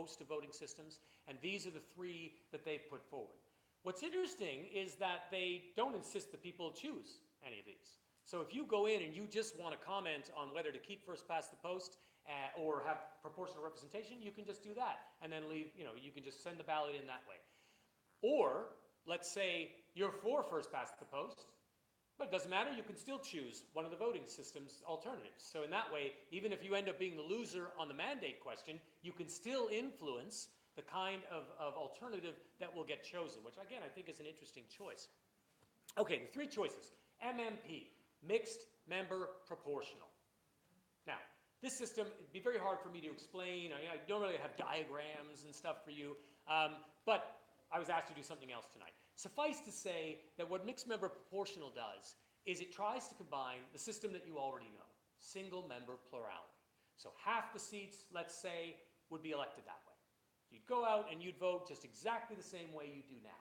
host of voting systems, and these are the three that they've put forward. What's interesting is that they don't insist that people choose any of these. So if you go in and you just want to comment on whether to keep first past the post or have proportional representation, you can just do that and then leave, you can just send the ballot in that way. Or let's say you're for first past the post, but it doesn't matter, you can still choose one of the voting system's alternatives. So in that way, even if you end up being the loser on the mandate question, you can still influence the kind of alternative that will get chosen, which again, I think is an interesting choice. Okay, the three choices. MMP, mixed member proportional. Now, this system, it'd be very hard for me to explain. I don't really have diagrams and stuff for you, but I was asked to do something else tonight. Suffice to say that what mixed member proportional does is it tries to combine the system that you already know, single member plurality. So half the seats, let's say, would be elected that way. You'd go out and you'd vote just exactly the same way you do now.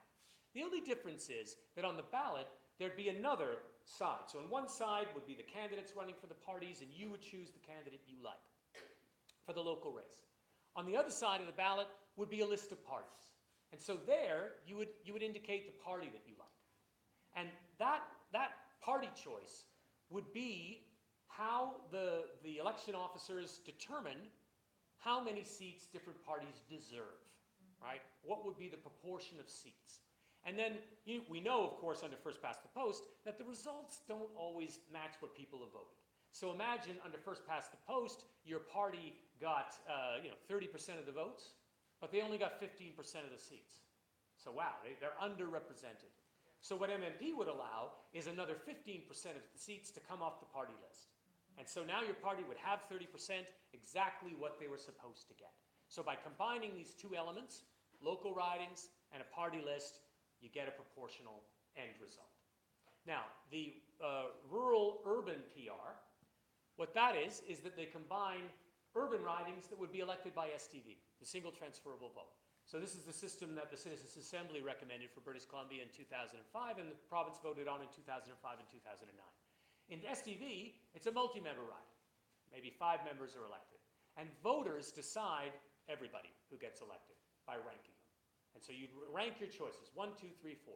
The only difference is that on the ballot, there'd be another side. So on one side would be the candidates running for the parties, and you would choose the candidate you like for the local race. On the other side of the ballot would be a list of parties. And so there, you would indicate the party that you like. And that party choice would be how the election officers determine how many seats different parties deserve, right? What would be the proportion of seats? And then we know, of course, under first past the post, that the results don't always match what people have voted. So imagine under first past the post, your party got 30% of the votes, but they only got 15% of the seats. So wow, they're underrepresented. So what MMP would allow is another 15% of the seats to come off the party list. And so now your party would have 30%, exactly what they were supposed to get. So by combining these two elements, local ridings and a party list, you get a proportional end result. Now, the rural-urban PR, what that is that they combine urban ridings that would be elected by STV, the single transferable vote. So this is the system that the Citizens Assembly recommended for British Columbia in 2005, and the province voted on in 2005 and 2009. In STV, it's a multi-member riding. Maybe 5 members are elected. And voters decide everybody who gets elected by ranking them. And so you'd rank your choices, 1, 2, 3, 4.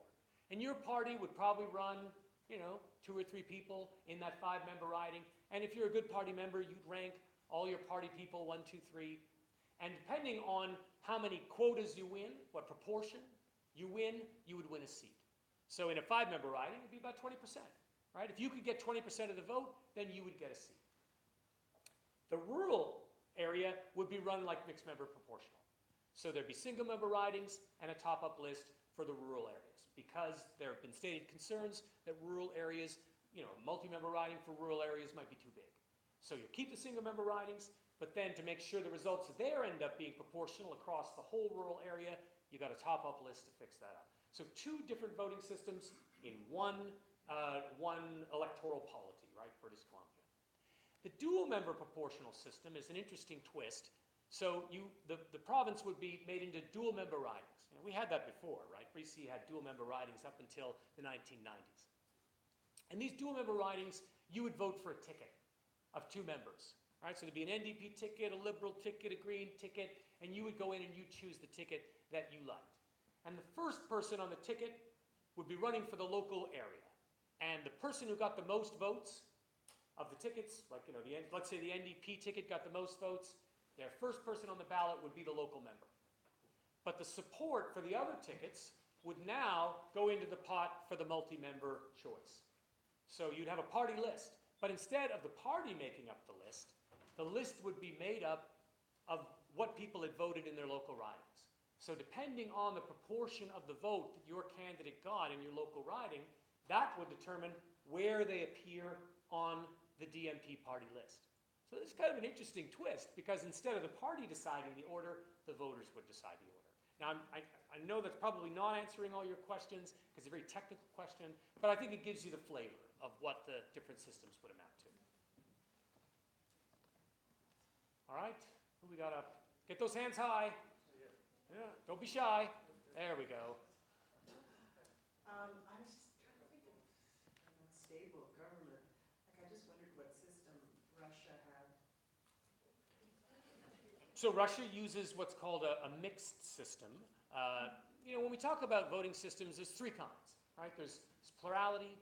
And your party would probably run, 2 or 3 people in that 5-member riding. And if you're a good party member, you'd rank all your party people, 1, 2, 3. And depending on how many quotas you win, what proportion you win, you would win a seat. So in a 5-member riding, it'd be about 20%, right? If you could get 20% of the vote, then you would get a seat. The rural area would be run like mixed member proportional. So there'd be single member ridings and a top-up list for the rural areas, because there have been stated concerns that rural areas, multi-member riding for rural areas might be too big. So you keep the single member ridings, but then to make sure the results there end up being proportional across the whole rural area, you got a top-up list to fix that up. So 2 different voting systems in one electoral polity, right, British Columbia. The dual-member proportional system is an interesting twist. So the province would be made into dual-member ridings. We had that before, right? BC had dual-member ridings up until the 1990s. And these dual-member ridings, you would vote for a ticket of 2 members. Right? So there'd be an NDP ticket, a Liberal ticket, a Green ticket, and you would go in and you choose the ticket that you liked. And the first person on the ticket would be running for the local area. And the person who got the most votes of the tickets, like, let's say the NDP ticket got the most votes, their first person on the ballot would be the local member. But the support for the other tickets would now go into the pot for the multi-member choice. So you'd have a party list. But instead of the party making up the list would be made up of what people had voted in their local ridings. So depending on the proportion of the vote that your candidate got in your local riding, that would determine where they appear on the DMP party list. So this is kind of an interesting twist, because instead of the party deciding the order, the voters would decide the order. Now, I know that's probably not answering all your questions, because it's a very technical question, but I think it gives you the flavor of what the different systems would amount to. All right, who we got up? Get those hands high. Yeah, don't be shy. There we go. I was just trying to think of stable government. I just wondered what system Russia had. So Russia uses what's called a mixed system. When we talk about voting systems, there's three kinds, right? There's plurality,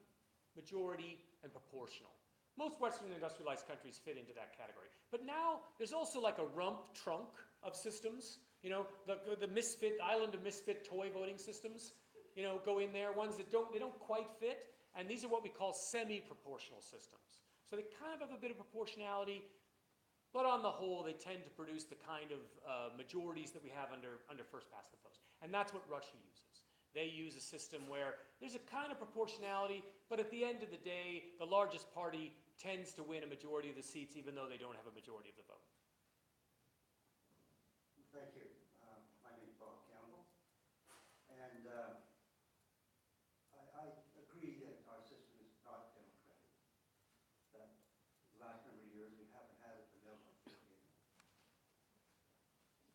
majority, and proportional. Most Western industrialized countries fit into that category. But now there's also like a rump trunk of systems. The misfit, island of misfit toy voting systems, go in there. Ones that don't quite fit. And these are what we call semi-proportional systems. So they kind of have a bit of proportionality, but on the whole, they tend to produce the kind of majorities that we have under first past the post. And that's what Russia uses. They use a system where there's a kind of proportionality, but at the end of the day, the largest party tends to win a majority of the seats, even though they don't have a majority of the vote. Thank you. My name is Bob Campbell, and I agree that our system is not democratic. That the last number of years we haven't had a vanilla system.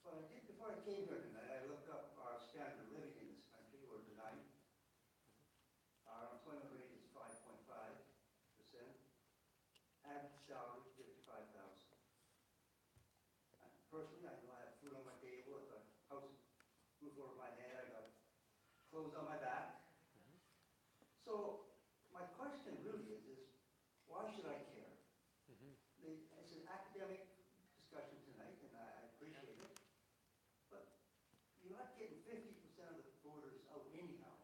But I did, before I came here tonight, I looked up our standard of living in this country, or tonight. Our employment rate is 5.5%. Average salary, 55,000. Personally, I know I have food on my table, I've got a house, roof over my head, I've got clothes on my back. So my question really is why should I care? It's an academic discussion tonight, and I appreciate it. But you're not getting 50% of the voters out anyhow.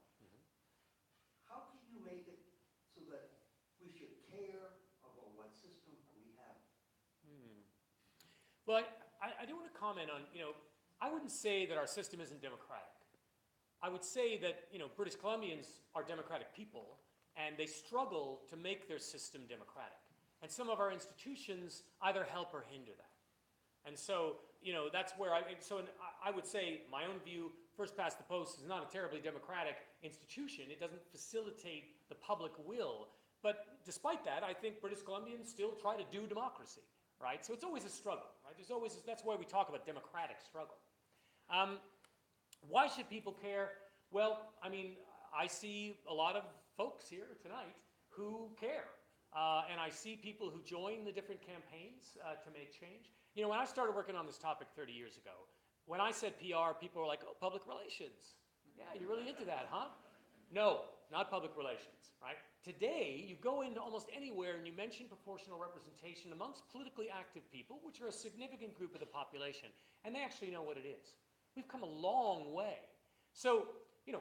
How can you make it so that we should care about what system we have? Well, I do want to comment on, I wouldn't say that our system isn't democratic. I would say that, British Columbians are democratic people, and they struggle to make their system democratic. And some of our institutions either help or hinder that. And so, that's where I would say my own view, first past the post is not a terribly democratic institution. It doesn't facilitate the public will. But despite that, I think British Columbians still try to do democracy, right? So it's always a struggle, right? That's why we talk about democratic struggle. Why should people care? Well, I see a lot of folks here tonight who care. And I see people who join the different campaigns to make change. When I started working on this topic 30 years ago, when I said PR, people were like, oh, public relations. Yeah, you're really into that, huh? No, not public relations, right? Today, you go into almost anywhere and you mention proportional representation amongst politically active people, which are a significant group of the population, and they actually know what it is. We've come a long way. So,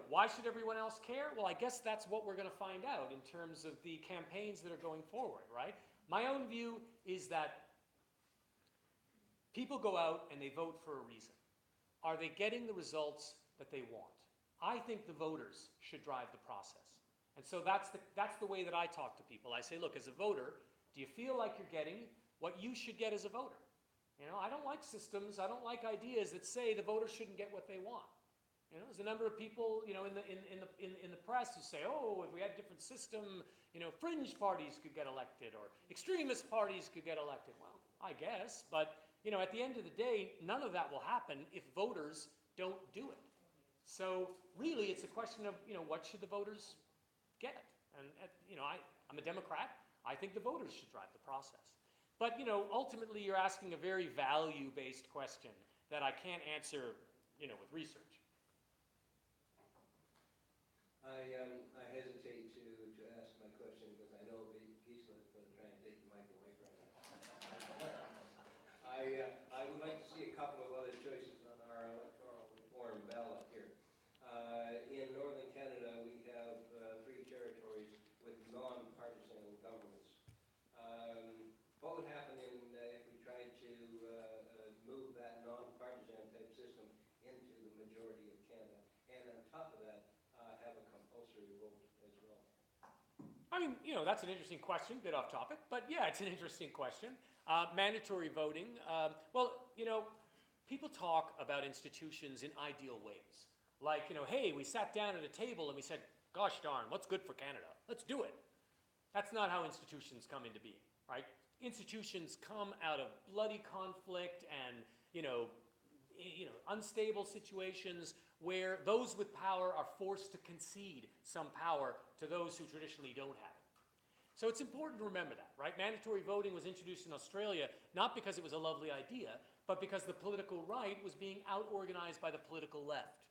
why should everyone else care? Well, I guess that's what we're going to find out in terms of the campaigns that are going forward, right? My own view is that people go out and they vote for a reason. Are they getting the results that they want? I think the voters should drive the process. And so that's the way that I talk to people. I say, look, as a voter, do you feel like you're getting what you should get as a voter? I don't like systems, I don't like ideas that say the voters shouldn't get what they want. There's a number of people, in the press who say, oh, if we had a different system, fringe parties could get elected or extremist parties could get elected. Well, I guess, but, at the end of the day, none of that will happen if voters don't do it. So really, it's a question of, what should the voters get? And, I'm a Democrat. I think the voters should drive the process. But, ultimately, you're asking a very value-based question that I can't answer, with research. I hesitate to ask my question because I know Gisela's going to try and take the mic away from me. I would like to see a couple of other choices on our electoral reform ballot here. In northern Canada, we have 3 territories with non-partisan governments. What would happen if we tried to move that non-partisan type system into the majority of Canada, and on top of that, have a compulsory vote as well? That's an interesting question, bit off topic, but yeah, it's an interesting question. Mandatory voting, people talk about institutions in ideal ways. Like, hey, we sat down at a table and we said, gosh darn, what's good for Canada? Let's do it. That's not how institutions come into being, right? Institutions come out of bloody conflict and, unstable situations where those with power are forced to concede some power to those who traditionally don't have it. So it's important to remember that, right? Mandatory voting was introduced in Australia not because it was a lovely idea, but because the political right was being out-organized by the political left.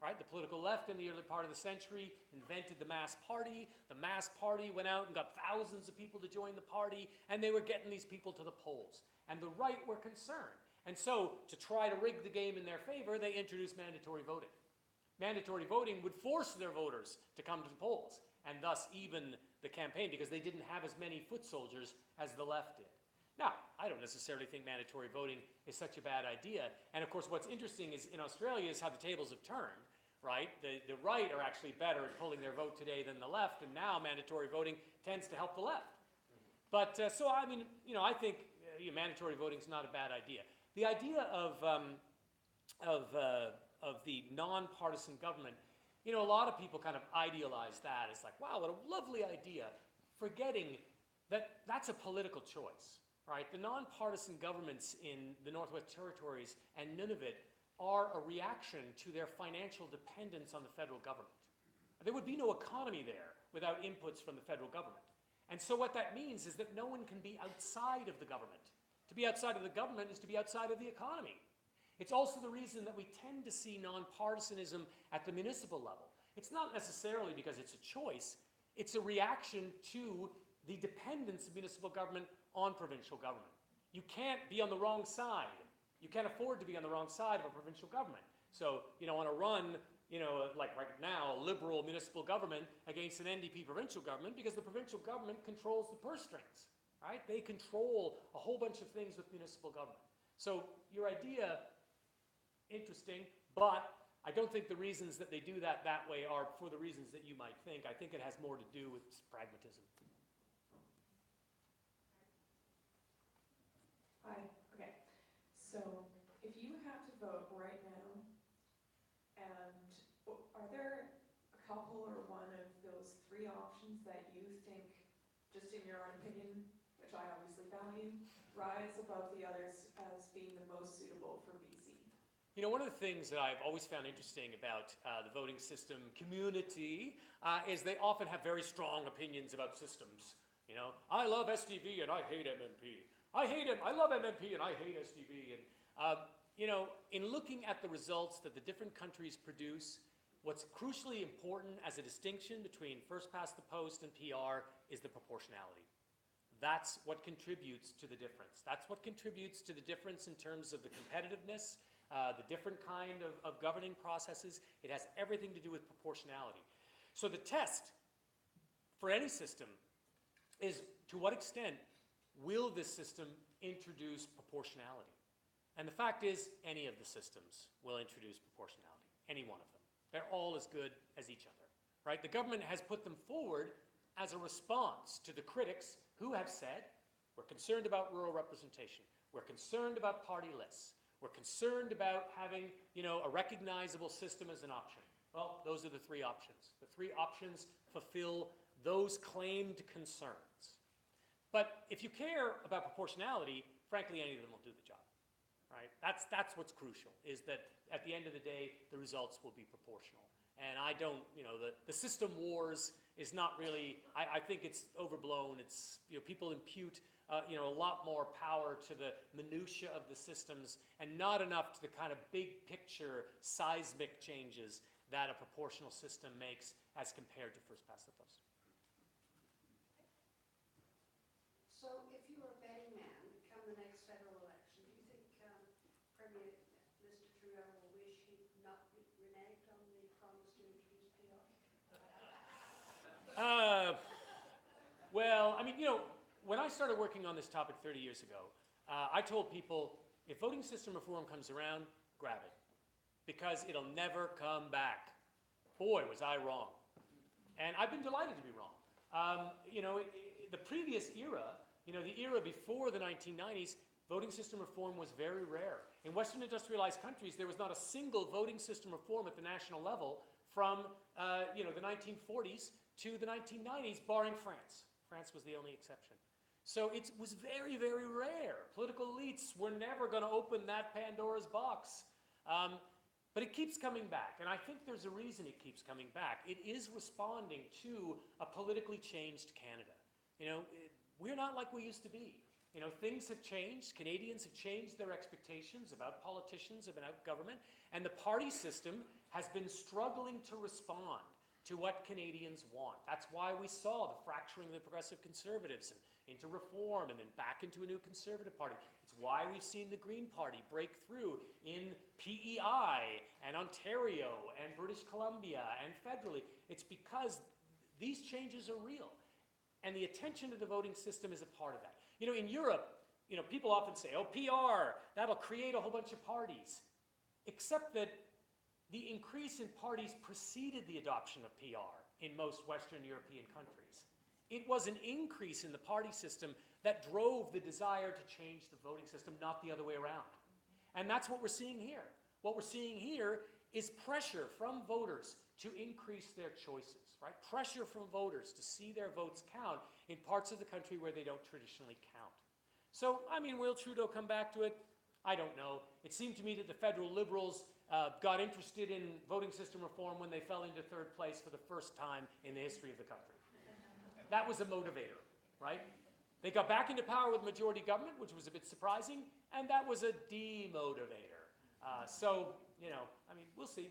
Right? The political left in the early part of the century invented the mass party. The mass party went out and got thousands of people to join the party, and they were getting these people to the polls. And the right were concerned. And so, to try to rig the game in their favor, they introduced mandatory voting. Mandatory voting would force their voters to come to the polls, and thus even the campaign, because they didn't have as many foot soldiers as the left did. Now, I don't necessarily think mandatory voting is such a bad idea. And of course, what's interesting is in Australia is how the tables have turned, right? The right are actually better at pulling their vote today than the left, and now mandatory voting tends to help the left. But so, I mean, you know, I think mandatory voting is not a bad idea. The idea of the nonpartisan government, you know, a lot of people kind of idealize that. It's like, wow, what a lovely idea, forgetting that that's a political choice, right? The nonpartisan governments in the Northwest Territories and Nunavut are a reaction to their financial dependence on the federal government. There would be no economy there without inputs from the federal government. And so what that means is that no one can be outside of the government. To be outside of the government is to be outside of the economy. It's also the reason that we tend to see nonpartisanism at the municipal level. It's not necessarily because it's a choice, it's a reaction to the dependence of municipal government on provincial government. You can't be on the wrong side. You can't afford to be on the wrong side of a provincial government. So, you know, on a run, you know, like right now, a liberal municipal government against an NDP provincial government, because the provincial government controls the purse strings, right? They control a whole bunch of things with municipal government. So your idea, interesting, but I don't think the reasons that they do that way are for the reasons that you might think. I think it has more to do with pragmatism. Hi, okay. So if you had to vote right now, and are there a couple or one of those three options that you think, just in your own opinion, which I obviously value, rise above the others as being the most suitable for BC? You know, one of the things that I've always found interesting about the voting system community is they often have very strong opinions about systems. You know, I love SDV and I hate MMP. I love MMP and I hate SDV. And, you know, in looking at the results that the different countries produce, what's crucially important as a distinction between first past the post and PR is the proportionality. That's what contributes to the difference. That's what contributes to the difference in terms of the competitiveness, the different kind of governing processes. It has everything to do with proportionality. So the test for any system is, to what extent will this system introduce proportionality? And the fact is, any of the systems will introduce proportionality, any one of them. They're all as good as each other, right? The government has put them forward as a response to the critics who have said, we're concerned about rural representation, we're concerned about party lists, we're concerned about having, you know, a recognizable system as an option. Well, those are the three options. The three options fulfill those claimed concerns. But if you care about proportionality, frankly, any of them will do the job, right? That's what's crucial, is that at the end of the day, the results will be proportional. And I don't, you know, the system wars is not really, I think it's overblown. It's, you know, people impute, you know, a lot more power to the minutia of the systems and not enough to the kind of big picture seismic changes that a proportional system makes as compared to first past the post. So if you were a betting man come the next federal election, do you think Premier Mr. Trudeau will wish he'd not reneged on the promise to introduce PR? Well, I mean, you know, when I started working on this topic 30 years ago, I told people, if voting system reform comes around, grab it, because it'll never come back. Boy, was I wrong. And I've been delighted to be wrong. You know, the previous era, you know, the era before the 1990s, voting system reform was very rare. In Western industrialized countries, there was not a single voting system reform at the national level from, you know, the 1940s to the 1990s, barring France. France was the only exception. So it was very, very rare. Political elites were never going to open that Pandora's box. But it keeps coming back, and I think there's a reason it keeps coming back. It is responding to a politically changed Canada. You know, we're not like we used to be. You know, things have changed. Canadians have changed their expectations about politicians, about government, and the party system has been struggling to respond to what Canadians want. That's why we saw the fracturing of the Progressive Conservatives and into Reform and then back into a new Conservative Party. It's why we've seen the Green Party break through in PEI and Ontario and British Columbia and federally. It's because these changes are real. And the attention to the voting system is a part of that. You know, in Europe, you know, people often say, oh, PR, that'll create a whole bunch of parties. Except that the increase in parties preceded the adoption of PR in most Western European countries. It was an increase in the party system that drove the desire to change the voting system, not the other way around. And that's what we're seeing here. What we're seeing here is pressure from voters to increase their choices, right? Pressure from voters to see their votes count in parts of the country where they don't traditionally count. So, I mean, will Trudeau come back to it? I don't know. It seemed to me that the federal Liberals got interested in voting system reform when they fell into third place for the first time in the history of the country. That was a motivator, right? They got back into power with majority government, which was a bit surprising, and that was a demotivator. So, you know, I mean, we'll see.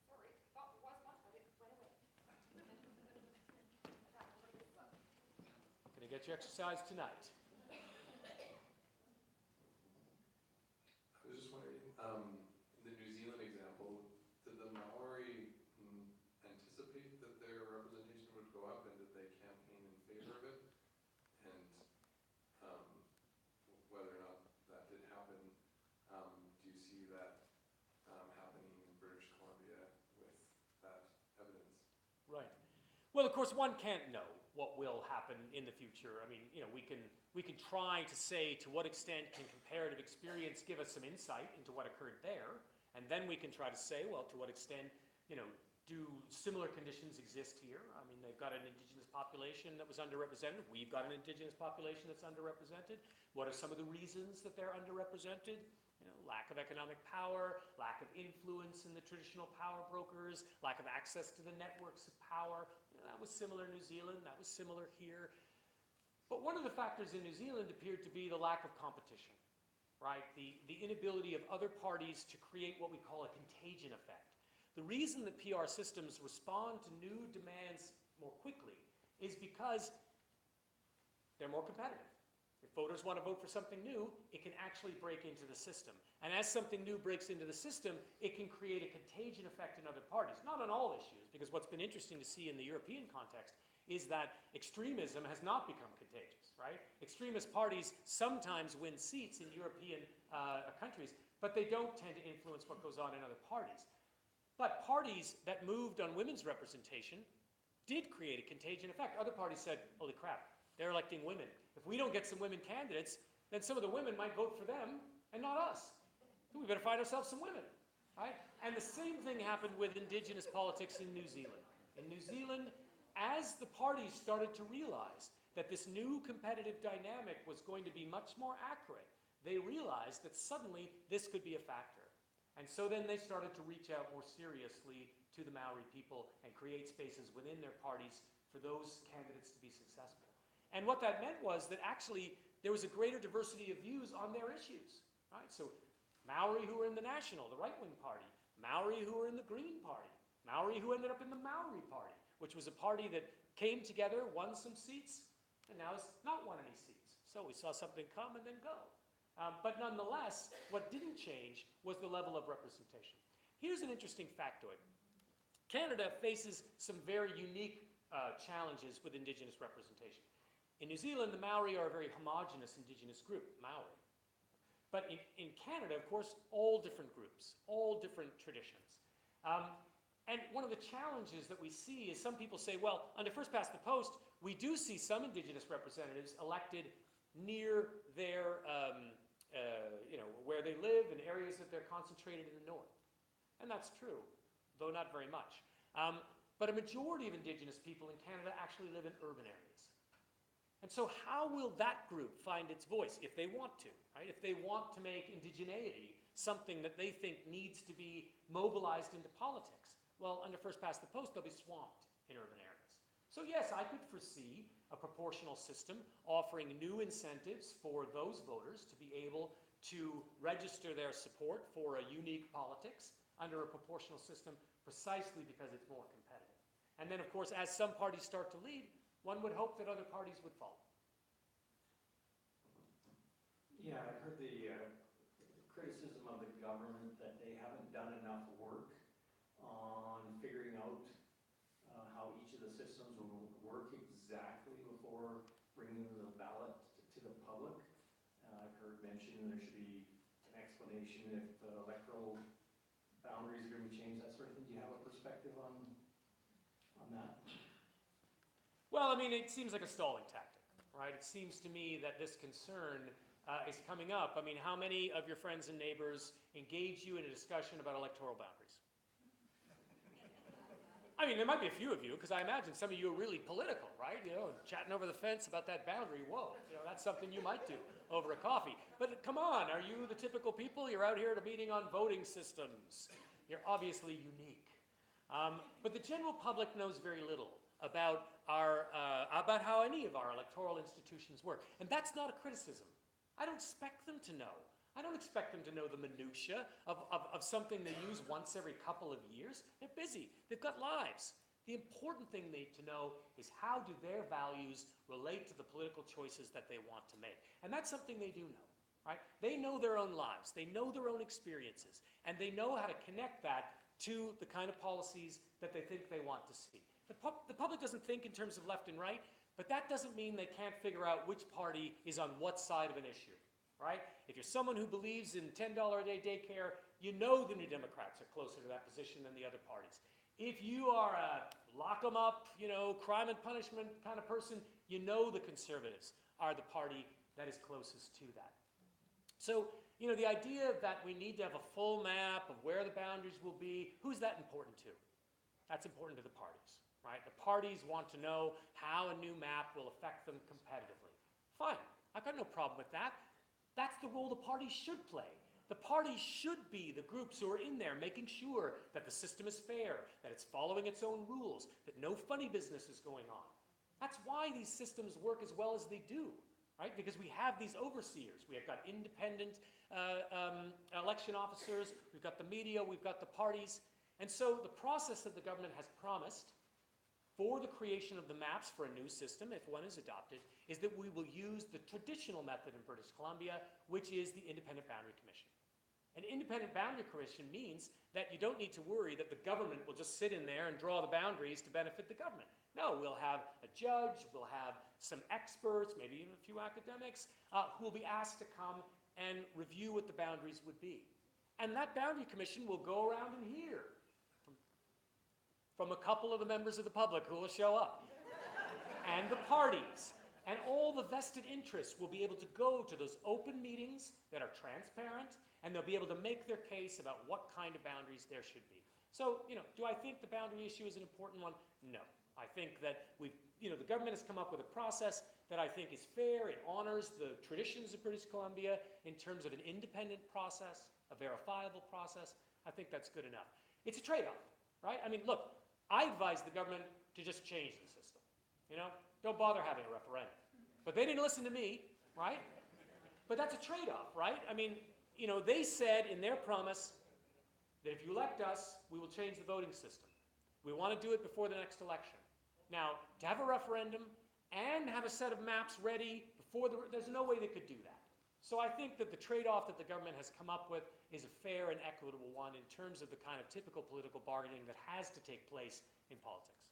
Sorry, that was one, but it went away. Gonna get your exercise tonight. I was just wondering, the New Zealand example, did the Maori anticipate that their representation would go up, and did they campaign in favor of it? And whether or not that did happen, do you see that happening in British Columbia with that evidence? Right. Well, of course, one can't know what will happen in the future. I mean, you know, we can try to say to what extent can comparative experience give us some insight into what occurred there, and then we can try to say, well, to what extent, you know, do similar conditions exist here? I mean, they've got an Indigenous population that was underrepresented. We've got an Indigenous population that's underrepresented. What are some of the reasons that they're underrepresented? You know, lack of economic power, lack of influence in the traditional power brokers, lack of access to the networks of power. You know, that was similar in New Zealand, that was similar here. But one of the factors in New Zealand appeared to be the lack of competition, right? The inability of other parties to create what we call a contagion effect. The reason that PR systems respond to new demands more quickly is because they're more competitive. If voters want to vote for something new, it can actually break into the system. And as something new breaks into the system, it can create a contagion effect in other parties. Not on all issues, because what's been interesting to see in the European context is that extremism has not become contagious, right? Extremist parties sometimes win seats in European countries, but they don't tend to influence what goes on in other parties. But parties that moved on women's representation did create a contagion effect. Other parties said, holy crap, they're electing women. If we don't get some women candidates, then some of the women might vote for them and not us. We better find ourselves some women, right? And the same thing happened with Indigenous politics in New Zealand. In New Zealand, as the parties started to realize that this new competitive dynamic was going to be much more accurate, they realized that suddenly this could be a factor. And so then they started to reach out more seriously to the Maori people and create spaces within their parties for those candidates to be successful. And what that meant was that actually there was a greater diversity of views on their issues, right? So Maori who were in the National, the right-wing party, Maori who were in the Green Party, Maori who ended up in the Maori Party, which was a party that came together, won some seats, and now has not won any seats. So we saw something come and then go. But nonetheless, what didn't change was the level of representation. Here's an interesting factoid. Canada faces some very unique challenges with Indigenous representation. In New Zealand, the Maori are a very homogenous Indigenous group, Maori. But in Canada, of course, all different groups, all different traditions. And one of the challenges that we see is some people say, well, under first past the post, we do see some Indigenous representatives elected near their, where they live in areas that they're concentrated in the north. And that's true, though not very much. But a majority of Indigenous people in Canada actually live in urban areas. And so how will that group find its voice if they want to, right? If they want to make indigeneity something that they think needs to be mobilized into politics, well, under first past the post, they'll be swamped in urban areas. So yes, I could foresee a proportional system offering new incentives for those voters to be able to register their support for a unique politics under a proportional system precisely because it's more competitive. And then, of course, as some parties start to lead, one would hope that other parties would follow. Yeah, I heard the criticism of the government that they haven't done enough work on figuring out how each of the systems will work exactly before bringing the ballot to the public. I've heard mention there should be an explanation if electoral boundaries are going to be changed, that sort of thing. Do you have a perspective on that? Well, I mean, it seems like a stalling tactic, right? It seems to me that this concern is coming up. I mean, how many of your friends and neighbors engage you in a discussion about electoral boundaries? I mean, there might be a few of you, because I imagine some of you are really political, right? You know, chatting over the fence about that boundary. Whoa, you know, that's something you might do over a coffee. But come on, are you the typical people? You're out here at a meeting on voting systems. You're obviously unique. But the general public knows very little about how any of our electoral institutions work. And that's not a criticism. I don't expect them to know. I don't expect them to know the minutiae of something they use once every couple of years. They're busy. They've got lives. The important thing they need to know is how do their values relate to the political choices that they want to make. And that's something they do know, right? They know their own lives. They know their own experiences. And they know how to connect that to the kind of policies that they think they want to see. The public doesn't think in terms of left and right, but that doesn't mean they can't figure out which party is on what side of an issue, right? If you're someone who believes in $10 a day daycare, you know the New Democrats are closer to that position than the other parties. If you are a lock 'em up, you know, crime and punishment kind of person, you know the Conservatives are the party that is closest to that. So, you know, the idea that we need to have a full map of where the boundaries will be, who's that important to? That's important to the parties, right? The parties want to know how a new map will affect them competitively. Fine, I've got no problem with that. That's the role the parties should play. The parties should be the groups who are in there making sure that the system is fair, that it's following its own rules, that no funny business is going on. That's why these systems work as well as they do, right? Because we have these overseers. We have got independent election officers, we've got the media, we've got the parties. And so the process that the government has promised for the creation of the maps for a new system, if one is adopted, is that we will use the traditional method in British Columbia, which is the Independent Boundary Commission. An Independent Boundary Commission means that you don't need to worry that the government will just sit in there and draw the boundaries to benefit the government. No, we'll have a judge, we'll have some experts, maybe even a few academics, who will be asked to come and review what the boundaries would be. And that Boundary Commission will go around and hear from a couple of the members of the public who will show up, and the parties, and all the vested interests will be able to go to those open meetings that are transparent, and they'll be able to make their case about what kind of boundaries there should be. So, you know, do I think the boundary issue is an important one? No. I think that the government has come up with a process that I think is fair. It honors the traditions of British Columbia in terms of an independent process, a verifiable process. I think that's good enough. It's a trade-off, right? I mean, look, I advised the government to just change the system. You know, don't bother having a referendum. But they didn't listen to me, right? But that's a trade-off, right? I mean, you know, they said in their promise that if you elect us, we will change the voting system. We want to do it before the next election. Now, to have a referendum and have a set of maps ready before there's no way they could do that. So I think that the trade-off that the government has come up with is a fair and equitable one in terms of the kind of typical political bargaining that has to take place in politics.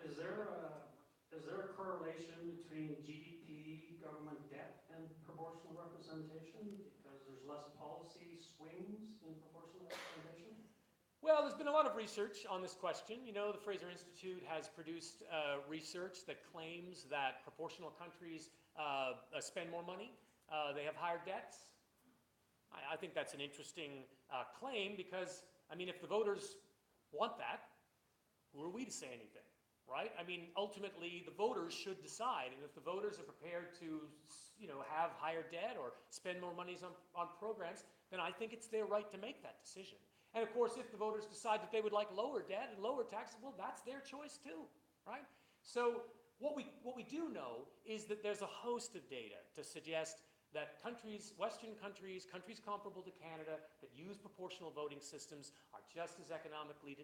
Is there a correlation between GDP, government debt, and proportional representation? Because there's less policy swings in proportional representation? Well, there's been a lot of research on this question. You know, the Fraser Institute has produced research that claims that proportional countries spend more money, they have higher debts. I think that's an interesting claim because, I mean, if the voters want that, who are we to say anything, right? I mean, ultimately, the voters should decide, and if the voters are prepared to, you know, have higher debt or spend more money on programs, then I think it's their right to make that decision. And of course, if the voters decide that they would like lower debt and lower taxes, well, that's their choice too, right? So what we do know is that there's a host of data to suggest that countries, Western countries, countries comparable to Canada that use proportional voting systems are just as economically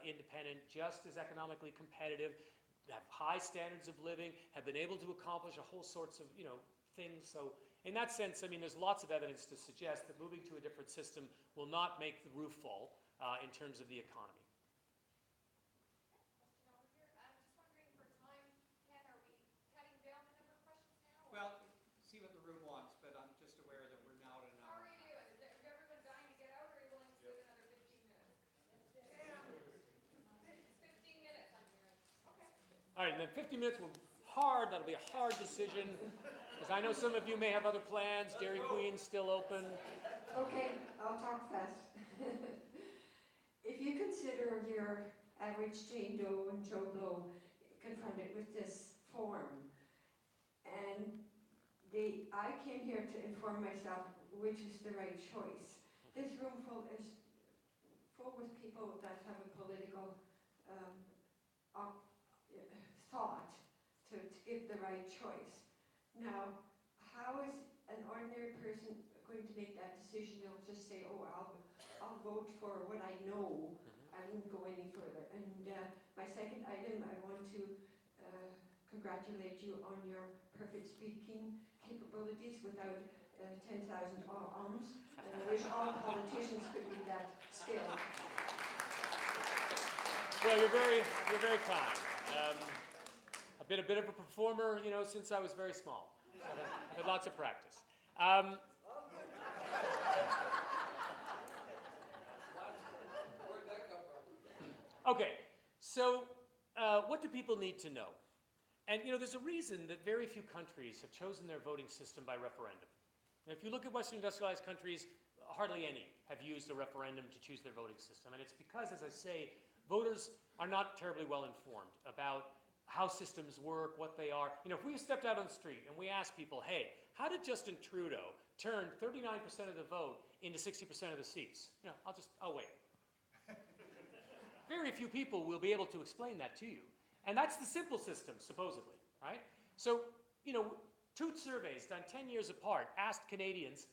independent, just as economically competitive, have high standards of living, have been able to accomplish a whole sorts of, things. So in that sense, I mean, there's lots of evidence to suggest that moving to a different system will not make the roof fall in terms of the economy. Question over here. I'm just wondering for time, Ken, are we cutting down the number of questions now? or- Well, see what the room wants, but I'm just aware that we're now at an How hour. are you doing? Is everyone dying to get out, or are you willing to do another 15 minutes? 15 minutes, I'm hearing. Okay. All right, and then 50 minutes will be hard. That'll be a hard decision. Because I know some of you may have other plans. Dairy Queen's still open. Okay, I'll talk fast. If you consider your average Jane Doe and Joe Blow confronted with this form, and I came here to inform myself which is the right choice. This room is full with people that have a political thought to give the right choice. Now, how is an ordinary person going to make that decision? They'll just say, oh, I'll vote for what I know. I won't go any further. And my second item, I want to congratulate you on your perfect speaking capabilities without 10,000 ums. And I wish all politicians could be that skilled. Well, you're very kind. I've been a bit of a performer, since I was very small. Had lots of practice. Where'd that come from? Okay, so what do people need to know? And there's a reason that very few countries have chosen their voting system by referendum. And if you look at Western industrialized countries, hardly any have used a referendum to choose their voting system. And it's because, as I say, voters are not terribly well informed about how systems work, what they are. If we stepped out on the street and we asked people, hey, how did Justin Trudeau turn 39% of the vote into 60% of the seats? I'll wait. Very few people will be able to explain that to you. And that's the simple system, supposedly, right? So, two surveys done 10 years apart asked Canadians,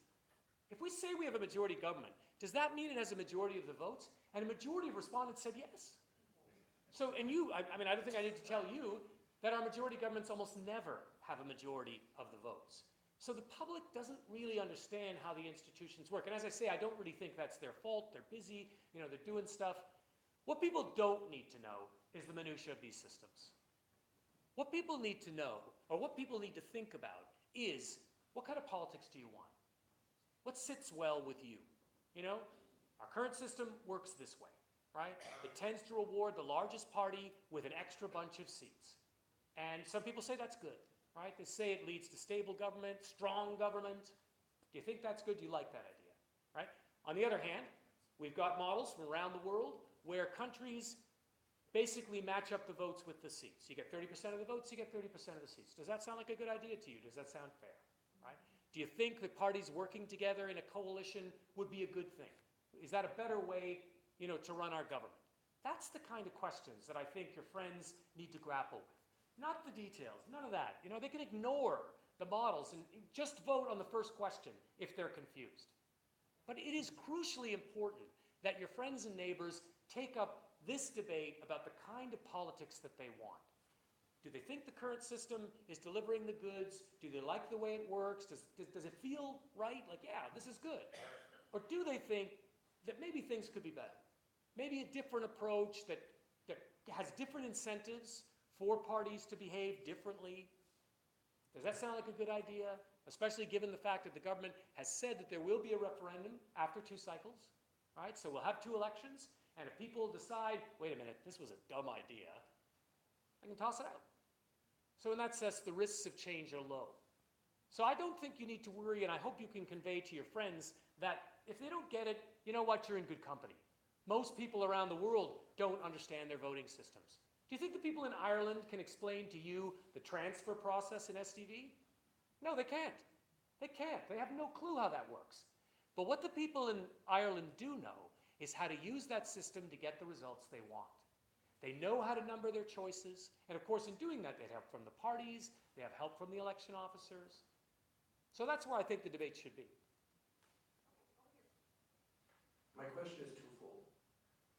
if we say we have a majority government, does that mean it has a majority of the votes? And a majority of respondents said yes. So, and I don't think I need to tell you that our majority governments almost never have a majority of the votes. So the public doesn't really understand how the institutions work. And as I say, I don't really think that's their fault. They're busy, they're doing stuff. What people don't need to know is the minutia of these systems. What people need to know, or what people need to think about, is what kind of politics do you want? What sits well with you? Our current system works this way, right? It tends to reward the largest party with an extra bunch of seats. And some people say that's good, right? They say it leads to stable government, strong government. Do you think that's good? Do you like that idea, right? On the other hand, we've got models from around the world where countries basically match up the votes with the seats. You get 30% of the votes, you get 30% of the seats. Does that sound like a good idea to you? Does that sound fair, right? Do you think that parties working together in a coalition would be a good thing? Is that a better way, to run our government? That's the kind of questions that I think your friends need to grapple with. Not the details, none of that. They can ignore the models and just vote on the first question if they're confused. But it is crucially important that your friends and neighbors take up this debate about the kind of politics that they want. Do they think the current system is delivering the goods? Do they like the way it works? Does it feel right? Like, yeah, this is good. Or do they think that maybe things could be better? Maybe a different approach that has different incentives for parties to behave differently? Does that sound like a good idea? Especially given the fact that the government has said that there will be a referendum after 2 cycles, right? So we'll have 2 elections, and if people decide, wait a minute, this was a dumb idea, I can toss it out. So in that sense, the risks of change are low. So I don't think you need to worry, and I hope you can convey to your friends that if they don't get it, you know what, you're in good company. Most people around the world don't understand their voting systems. Do you think the people in Ireland can explain to you the transfer process in SDV? No, they can't. They can't. They have no clue how that works. But what the people in Ireland do know is how to use that system to get the results they want. They know how to number their choices, and of course in doing that they have help from the parties, they have help from the election officers. So that's where I think the debate should be. My question is twofold.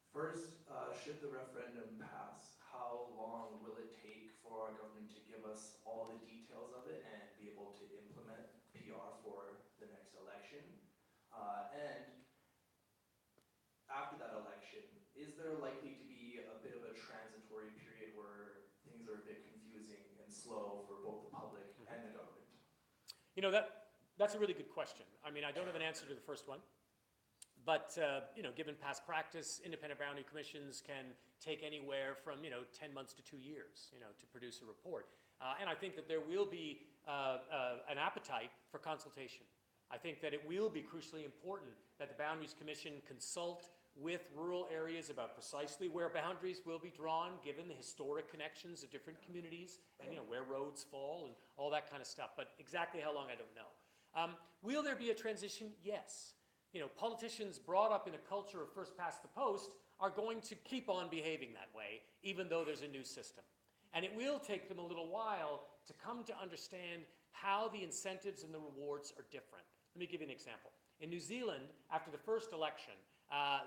First, should the referendum pass, how long will it take for our government to give us all the details of it and be able to implement PR for the next election? And after that election, is there likely to be a bit of a transitory period where things are a bit confusing and slow for both the public and the government? You know, that's a really good question. I mean, I don't have an answer to the first one. But, you know, given past practice, independent boundary commissions can take anywhere from, 10 months to 2 years, to produce a report. And I think that there will be an appetite for consultation. I think that it will be crucially important that the Boundaries Commission consult with rural areas about precisely where boundaries will be drawn, given the historic connections of different communities and, where roads fall and all that kind of stuff. But exactly how long, I don't know. Will there be a transition? Yes. Politicians brought up in a culture of first past the post are going to keep on behaving that way, even though there's a new system. And it will take them a little while to come to understand how the incentives and the rewards are different. Let me give you an example. In New Zealand, after the first election,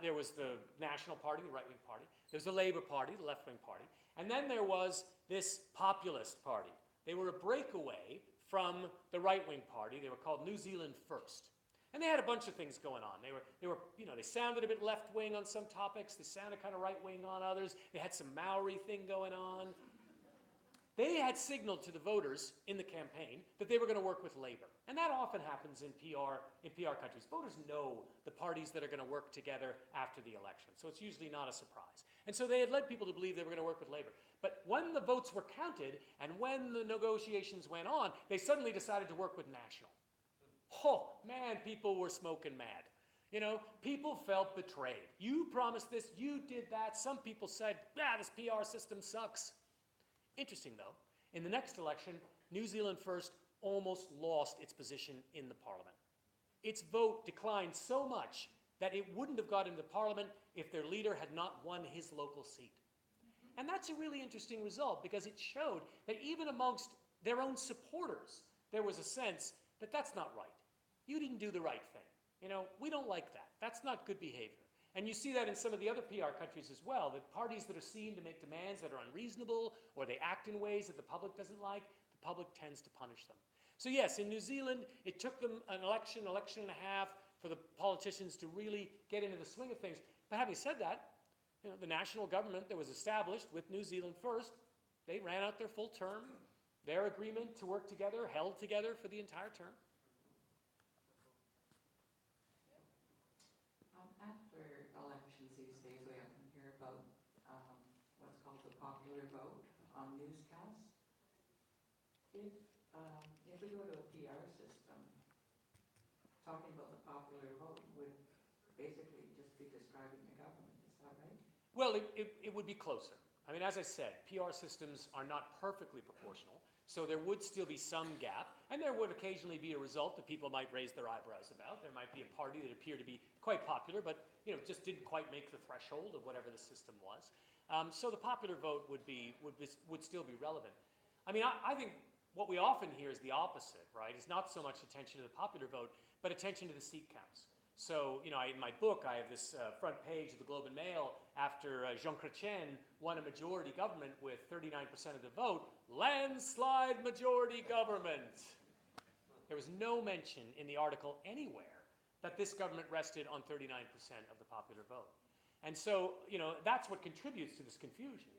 there was the National Party, the right-wing party. There was the Labour Party, the left-wing party. And then there was this populist party. They were a breakaway from the right-wing party. They were called New Zealand First. And they had a bunch of things going on. They sounded a bit left-wing on some topics. They sounded kind of right-wing on others. They had some Maori thing going on. They had signaled to the voters in the campaign that they were going to work with Labour. And that often happens in PR countries. Voters know the parties that are going to work together after the election. So it's usually not a surprise. And so they had led people to believe they were going to work with Labour. But when the votes were counted and when the negotiations went on, they suddenly decided to work with National. Oh, man, people were smoking mad. People felt betrayed. You promised this, you did that. Some people said, this PR system sucks. Interesting, though. In the next election, New Zealand First almost lost its position in the parliament. Its vote declined so much that it wouldn't have got into parliament if their leader had not won his local seat. And that's a really interesting result because it showed that even amongst their own supporters, there was a sense that that's not right. You didn't do the right thing. We don't like that. That's not good behavior. And you see that in some of the other PR countries as well, that parties that are seen to make demands that are unreasonable or they act in ways that the public doesn't like, the public tends to punish them. So yes, in New Zealand, it took them an election and a half for the politicians to really get into the swing of things. But having said that, the national government that was established with New Zealand First, they ran out their full term. Their agreement to work together held together for the entire term. After elections these days, we often hear about what's called the popular vote on newscasts. If we go to a PR system, talking about the popular vote would basically just be describing the government, is that right? Well, it would be closer. I mean, as I said, PR systems are not perfectly proportional, so there would still be some gap, and there would occasionally be a result that people might raise their eyebrows about. There might be a party that appeared to be quite popular, but just didn't quite make the threshold of whatever the system was. So the popular vote would still be relevant. I mean, I think what we often hear is the opposite, right? It's not so much attention to the popular vote, but attention to the seat counts. So, in my book, I have this front page of the Globe and Mail after Jean Chrétien won a majority government with 39% of the vote, landslide majority government. There was no mention in the article anywhere that this government rested on 39% of the popular vote. And so, that's what contributes to this confusion.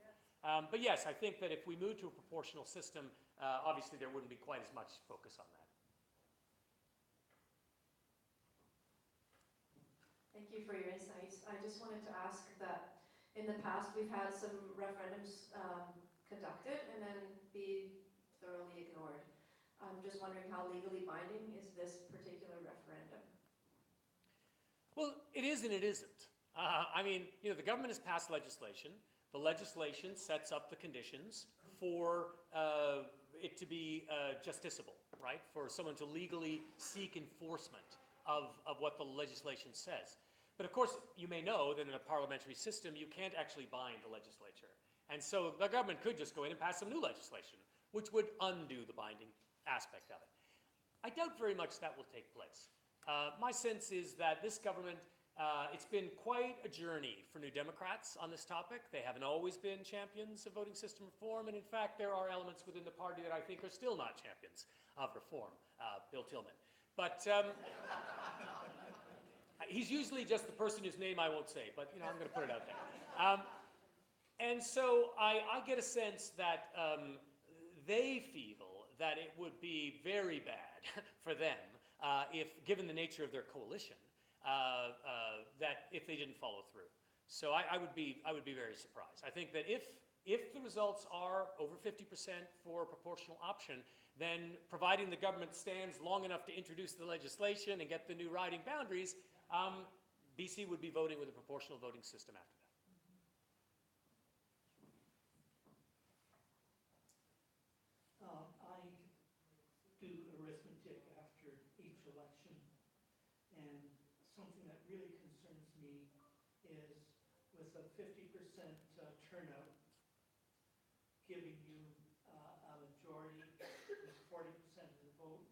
But yes, I think that if we move to a proportional system, obviously there wouldn't be quite as much focus on that. Thank you for your insights. I just wanted to ask that in the past we've had some referendums conducted and then be thoroughly ignored. I'm just wondering how legally binding is this particular referendum? Well, it is and it isn't. I mean, the government has passed legislation. The legislation sets up the conditions for it to be justiciable, right? For someone to legally seek enforcement of what the legislation says. But of course, you may know that in a parliamentary system, you can't actually bind the legislature. And so the government could just go in and pass some new legislation, which would undo the binding aspect of it. I doubt very much that will take place. My sense is that this government, it's been quite a journey for New Democrats on this topic. They haven't always been champions of voting system reform, and in fact, there are elements within the party that I think are still not champions of reform. Bill Tillman. But he's usually just the person whose name I won't say, but I'm going to put it out there. And so I get a sense that they feel that it would be very bad for them if, given the nature of their coalition, that if they didn't follow through. So I would be very surprised. I think that if the results are over 50% for a proportional option, then providing the government stands long enough to introduce the legislation and get the new riding boundaries, BC would be voting with a proportional voting system after that. I do arithmetic after each election, and something that really concerns me is with a 50% turnout, giving you a majority with 40% of the vote.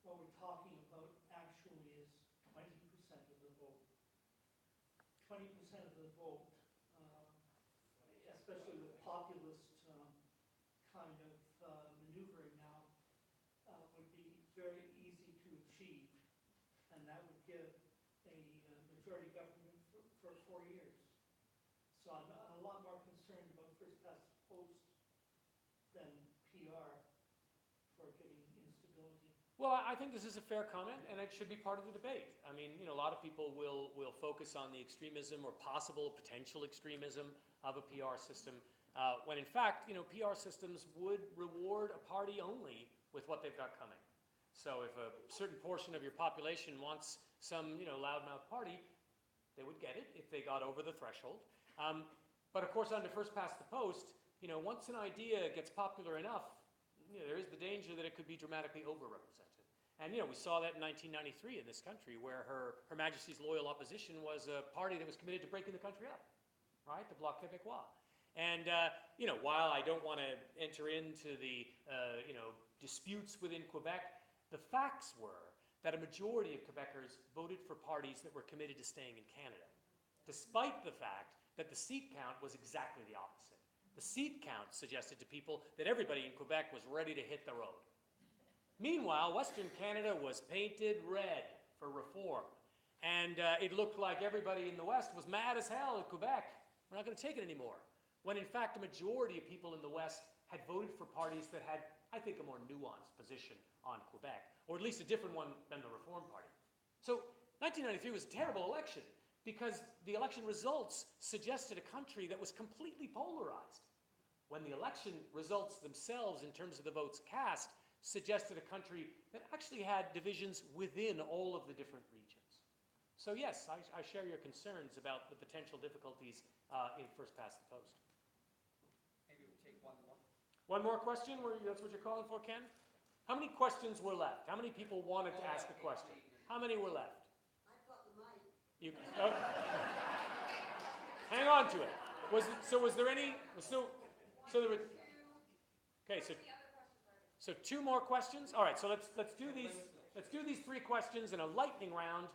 What we're talking about actually is 20% of the vote. 20% of the vote, especially with populist kind of maneuvering now, would be very easy to achieve, and that would give a majority government for 4 years. So I'm a lot more concerned about first past the post than PR for getting instability. Well, I think this is a fair comment, and it should be part of the debate. I mean, a lot of people will focus on the extremism or possible potential extremism of a PR system, when in fact, PR systems would reward a party only with what they've got coming. So if a certain portion of your population wants some, loudmouth party, they would get it if they got over the threshold. But of course, under first past the post, once an idea gets popular enough, there is the danger that it could be dramatically overrepresented. And we saw that in 1993 in this country, where Her Majesty's loyal opposition was a party that was committed to breaking the country up, right? The Bloc Québécois. And while I don't want to enter into the disputes within Quebec, the facts were that a majority of Quebecers voted for parties that were committed to staying in Canada, despite the fact that the seat count was exactly the opposite. The seat count suggested to people that everybody in Quebec was ready to hit the road. Meanwhile, Western Canada was painted red for reform. And it looked like everybody in the West was mad as hell at Quebec. We're not going to take it anymore. When in fact, a majority of people in the West had voted for parties that had, I think, a more nuanced position on Quebec, or at least a different one than the Reform Party. So 1993 was a terrible election, because the election results suggested a country that was completely polarized, when the election results themselves, in terms of the votes cast, suggested a country that actually had divisions within all of the different regions. So yes, I share your concerns about the potential difficulties in first past the post. Maybe we'll take one more. One more question? That's what you're calling for, Ken? How many questions were left? How many people wanted to ask a question? How many were left? I've got the mic. Hang on to it. Was there any? There were. Okay, so 2 more questions. All right, so let's do these 3 questions in a lightning round,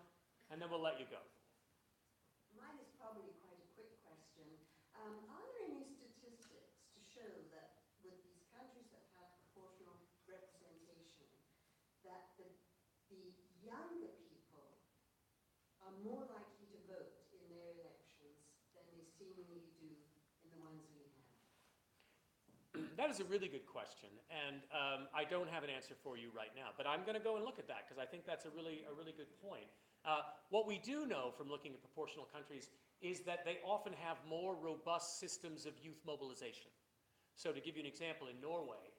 and then we'll let you go. Mine is probably quite a quick question. Are there any statistics to show that with these countries that have proportional representation, that the younger people are more likely to vote in their elections than they seemingly do in the ones we have? That is a really good question, and I don't have an answer for you right now, but I'm going to go and look at that, because I think that's a really good point. What we do know from looking at proportional countries is that they often have more robust systems of youth mobilization. So to give you an example, in Norway,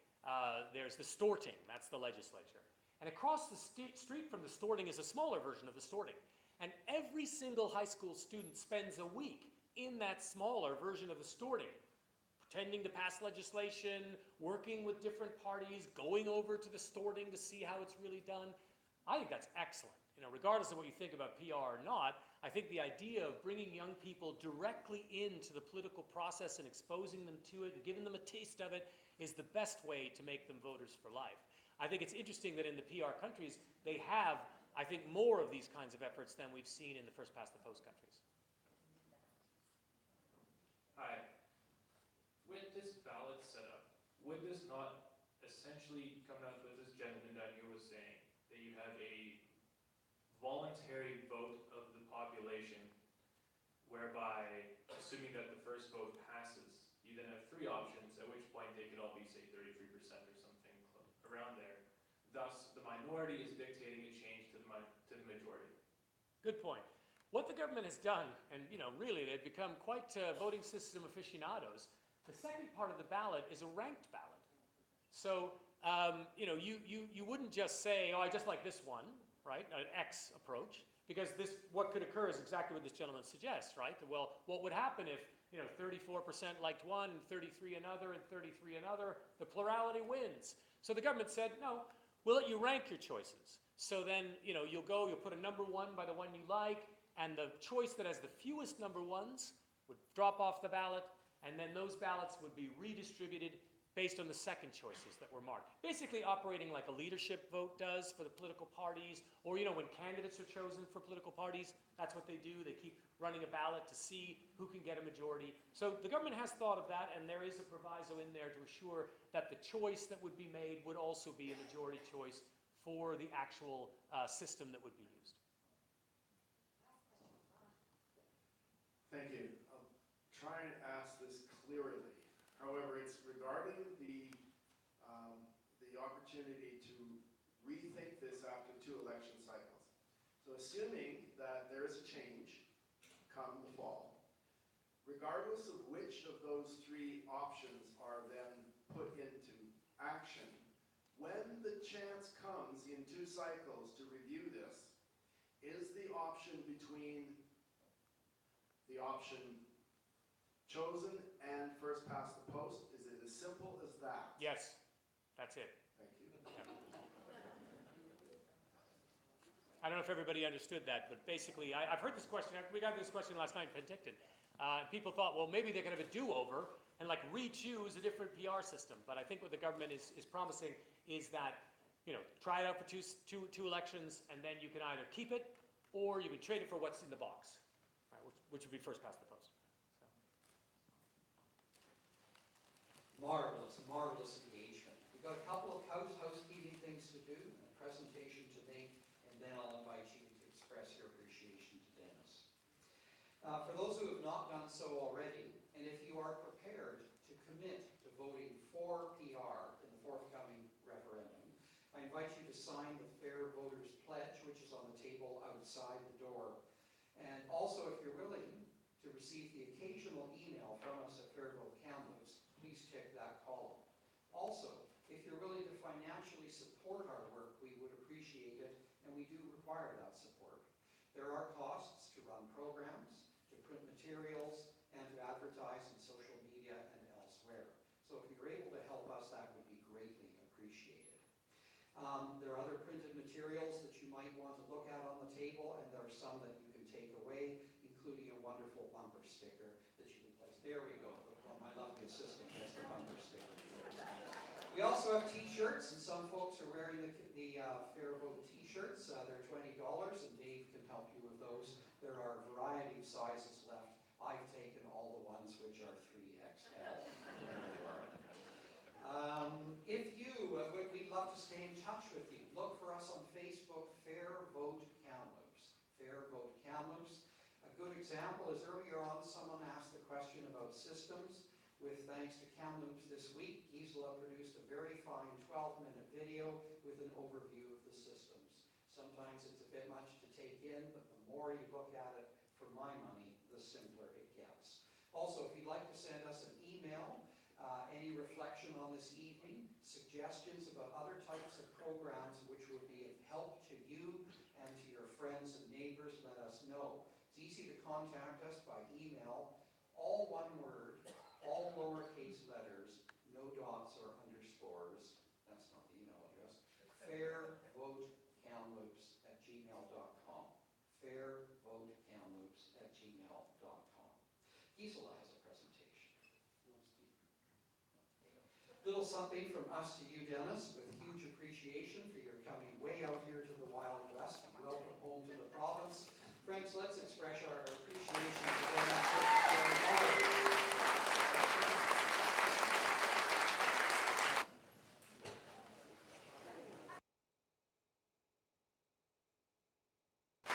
there's the Storting, that's the legislature. And across the street from the Storting is a smaller version of the Storting. And every single high school student spends a week in that smaller version of the Storting, pretending to pass legislation, working with different parties, going over to the Storting to see how it's really done. I think that's excellent. regardless of what you think about PR or not, I think the idea of bringing young people directly into the political process and exposing them to it and giving them a taste of it is the best way to make them voters for life. I think it's interesting that in the PR countries, they have, I think, more of these kinds of efforts than we've seen in the first past the post countries. Hi. With this ballot setup, would this not essentially come down to what this gentleman down here was saying, that you have a voluntary vote of the population, whereby, assuming that the first vote passes, you then have three options, at which point they could all be, say, 33% or something around there. Thus, the minority is dictating a change to the majority. Good point. What the government has done, and really they've become quite voting system aficionados, the second part of the ballot is a ranked ballot. So, you wouldn't just say, oh, I just like this one, right, an X approach, because what could occur is exactly what this gentleman suggests, right? Well, what would happen if 34% liked one, and 33 another, and 33 another? The plurality wins. So the government said, no, we'll let you rank your choices. So then, you'll put a number one by the one you like, and the choice that has the fewest number ones would drop off the ballot, and then those ballots would be redistributed based on the second choices that were marked. Basically operating like a leadership vote does for the political parties, or when candidates are chosen for political parties, that's what they do. They keep running a ballot to see who can get a majority. So the government has thought of that, and there is a proviso in there to assure that the choice that would be made would also be a majority choice for the actual system that would be used. Thank you. I'll try and ask this clearly. However, it's regarding the opportunity to rethink this after 2 election cycles. So assuming that there is a change come the fall, regardless of which of those 3 options are then put into action, when the chance comes in 2 cycles to review this, is the option between the option chosen and first past the post? Is it as simple as that? Yes, that's it. Thank you. I don't know if everybody understood that, but basically, I've heard this question. We got this question last night in Penticton. People thought, well, maybe they could have a do-over and re-choose a different PR system. But I think what the government is promising is that, try it out for two elections, and then you can either keep it or you can trade it for what's in the box, right, which would be first past the post. Marvelous engagement. We've got a couple of housekeeping things to do, and a presentation to make, and then I'll invite you to express your appreciation to Dennis. For those who have not done so already, and if you are prepared to commit to voting for PR in the forthcoming referendum, I invite you to sign the Fair Voters Pledge, which is on the table outside the door. And also, if you're willing to receive the occasional email from us at Fair Vote Kamloops, please check that column. Also, if you're willing to financially support our work, we would appreciate it, and we do require that support. There are costs to run programs, to print materials, and to advertise in social media and elsewhere. So if you're able to help us, that would be greatly appreciated. There are other printed materials that you might want to look at on the table, and there are some that you can take away, including a wonderful bumper sticker that you can place. There we go. My lovely assistant has the bumper sticker. We also have t-shirts, and some folks are wearing the Fair Vote t-shirts. They're $20, and Dave can help you with those. There are a variety of sizes left. I've taken all the ones which are 3XL. We'd love to stay in touch with you. Look for us on Facebook, Fair Vote Kamloops. Fair Vote Kamloops. A good example is earlier on someone asked a question about systems. With thanks to Kamloops this week, Gisela produced a very fine 12-minute video with an overview of the systems. Sometimes it's a bit much to take in, but the more you look at it, for my money, the simpler it gets. Also, if you'd like to send us an email, any reflection on this evening, suggestions about other types of programs which would be of help to you and to your friends and neighbors, let us know. It's easy to contact us by email, all one word, all lowercase letters, no dots or underscores. That's not the email address. fairvotekamloops@gmail.com. Gisela has a presentation. Little something from us to you, Dennis, with huge appreciation for your coming way out here to the Wild West. Welcome home to the province. Friends, let's